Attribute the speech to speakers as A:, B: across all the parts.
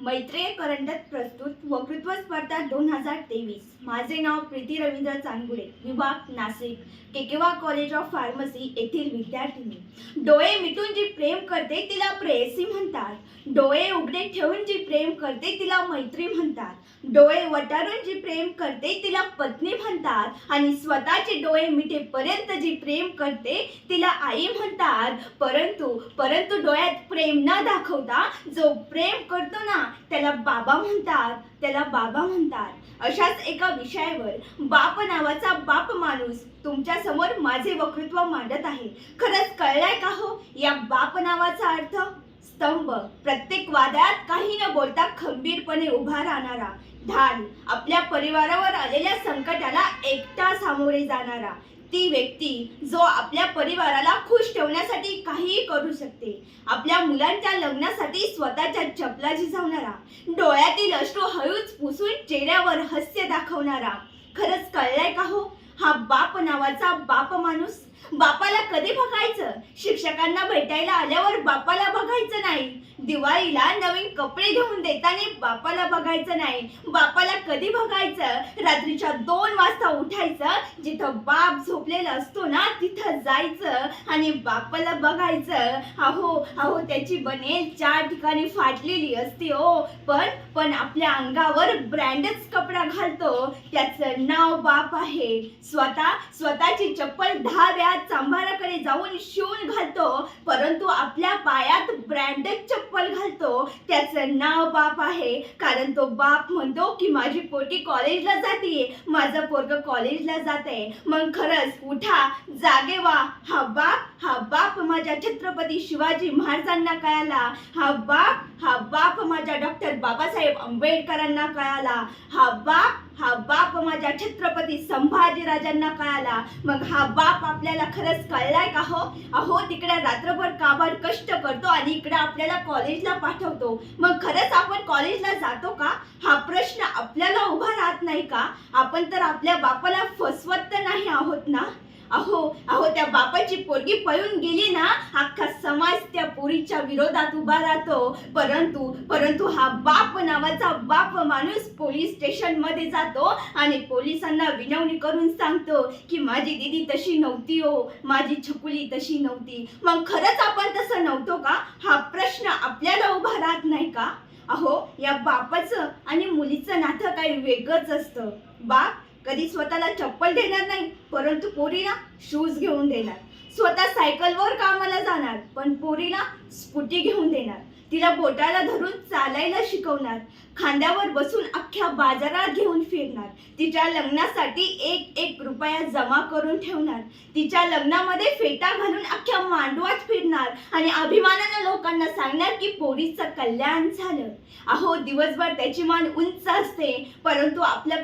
A: मैत्रेय करंडक प्रस्तुत वक्तृत्व स्पर्धा 2023। माझे नाव प्रीती रवींद्र चांगुडे, विभाग नाशिक, केकेवा कॉलेज ऑफ फार्मसी येथील विद्यार्थिनी। डोळे मिटून जी प्रेम करते तिला प्रेयसी म्हणतात. डोळे उघडे ठेवून जी प्रेम करते तिला मैत्री म्हणतात. डोळे वटारून जी प्रेम करते तिला पत्नी म्हणतात आणि स्वतःचे डोळे मिटेपर्यंत जी प्रेम करते तिला आई म्हणतात. परंतु डोळ्यात प्रेम न दाखवता जो प्रेम करतो ना त्याला बाबा म्हणतात. अशाच एका विषयावर बाप नावाचा बाप माणूस तुमच्या समोर माझे वक्तृत्व मांडत आहे. खरंच कळलाय का हो या बाप नावाचा अर्थ? स्तंभ, प्रत्येक वादळात काही न बोलता खंबीरपणे उभा राहणारा. ढाल, आपल्या परिवारावर आलेल्या संकटाला एकटा सामोरे जाणारा. ती व्यक्ती जो आपल्या परिवाराला खुश ठेवण्यासाठी काहीही करू शकते. आपल्या मुलांच्या लग्नासाठी स्वतःच्या चपला झिजवणारा. डोळ्यातील अश्रू हळूच पुसून चेहऱ्यावर हास्य दाखवणारा. खरंच कळलंय का हो हा बाप नावाचा बाप माणूस? बापाला कधी बघायचं? शिक्षकांना भेटायला आल्यावर बापाला बघायचं नाही. दिवाळीला नवीन कपडे घेऊन देताना बापाला बघायचं नाही. बापाला कधी बघायचं? रात्रीच्या 2 वाजता उठायचं, जिथं बाप झोपलेला असतो ना तिथं जायचं आणि बापाला बघायचं. अहो त्याची बनेल 4 ठिकाणी फाटलेली असते हो, पण आपल्या अंगावर ब्रँडच कपडा घालतो. त्याचं नाव बाप आहे. स्वतःची चप्पल 10 वेळा चांभाराकडे जाऊन शिवून घालतो, परंतु आपल्या पायात ब्रँडेड चप्पल घालतो. त्याचं नाव बाप आहे. कारण तो बाप म्हणतो की माझी पोटी कॉलेजला जाते, माझं पोरग कॉलेजला जाते. मग खरंच उठा, जागे व्हा. हा बाप माझ्या छत्रपती शिवाजी महाराजांना कळाला. हा बाप माझ्या डॉक्टर बाबासाहेब आंबेडकरांना कळाला. हा बाप माझ्या छत्रपती संभाजीराजांना कळाला. मग हा बाप आपल्याला खरंच कळलाय का हो? अहो तिकडे रात्रभर काबाड कष्ट करतो आणि इकडे आपल्याला कॉलेजला पाठवतो. मग खरंच आपण कॉलेजला जातो का? हा प्रश्न आपल्याला उभा राहत नाही का? आपण तर आपल्या बापाला फसवत तर नाही आहोत ना? अहो त्या बापाची पोरगी पळून गेली ना, अख्खा समाज त्या पोरीच्या विरोधात उभा राहतो. परंतु हा बाप नावाचा बाप माणूस पोलीस स्टेशन मध्ये जातो आणि पोलिसांना विनवणी करून सांगतो की माझी दीदी तशी नव्हती हो, माझी छकुली तशी नव्हती. मग खरंच आपण तसं नव्हतो का? हा प्रश्न आपल्याला उभा राहत नाही का? अहो या बापाचं आणि मुलीचं नातं काही वेगळंच असतं. बाप कधी स्वतःला चप्पल देणार नाही, परंतु पोरीला शूज घेऊन देणार. स्वतः सायकलवर कामाला जाणार, पण पोरीला स्कूटी घेऊन देणार. तिला बोटाला धरून चालायला शिकवणार. खांद्यावर बसून अख्ख्या बाजारात घेऊन फिरणार. तिच्या लग्नासाठी एक रुपया जमा करून ठेवणार. तिच्या लग्नामध्ये फेटा घालून अख्ख्या मांडवात फिरणार आणि अभिमानाने लोकांना सांगणार की पोरीचं कल्याण झालं. अहो दिवसभर त्याची मान उंच असते, परंतु आपलं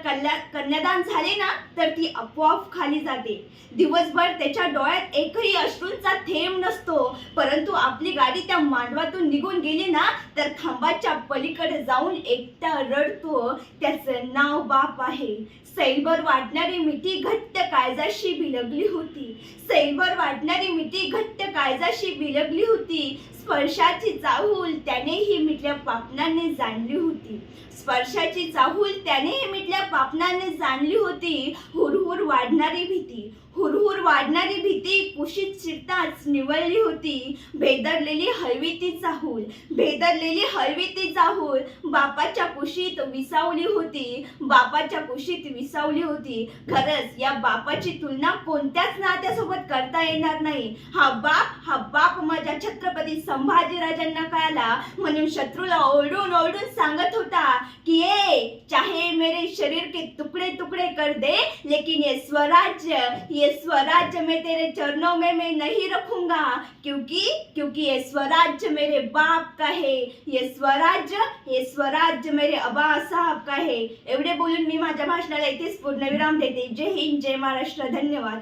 A: कन्यादान झाले ना तर ती आपोआप खाली जाते. दिवसभर त्याच्या डोळ्यात एकही अश्रूंचा थेंब नसतो, परंतु आपली गाडी त्या मांडवातून निघून गेली ना तर खांबाच्या पलीकडे जाऊन एकटा रडतो. त्याचं नाव बाप आहे. सैलभर वाटणारी मिठी घट्ट काळजाशी बिलगली होती. सैलभर वाटणारी मिठी घट्ट काळजाशी बिलगली होती. स्पर्शाची चाहूल त्यानेही मिटल्या पापनाने जाणली होती. स्पर्शाची चाहूल त्यानेही मिटल्या पापनाने जाणली होती. हुरहुर वाढणारी भीती कुशीत शिरताच निवळली होती. भेदरलेली हळवी ती चाहूल बापाच्या कुशीत विसावली होती. खरंच या बापाची तुलना कोणत्याच नात्यासोबत करता येणार नाही. हा बाप माझ्या छत्रपती संभाजीराजांना कळाला, म्हणून शत्रूला ओरडून सांगत होता की चाहे मेरे शरीर के टुकड़े टुकड़े कर दे, लेकिन ये स्वराज्य मैं तेरे चरणों में मैं नहीं रखूंगा, क्योंकि ये स्वराज्य मेरे बाप का है. ये स्वराज्य मेरे आबा साहब का है. एवढे बोलून मी माझ्या भाषणाला इथेच पूर्णविराम देते. जय हिंद, जय महाराष्ट्र. धन्यवाद.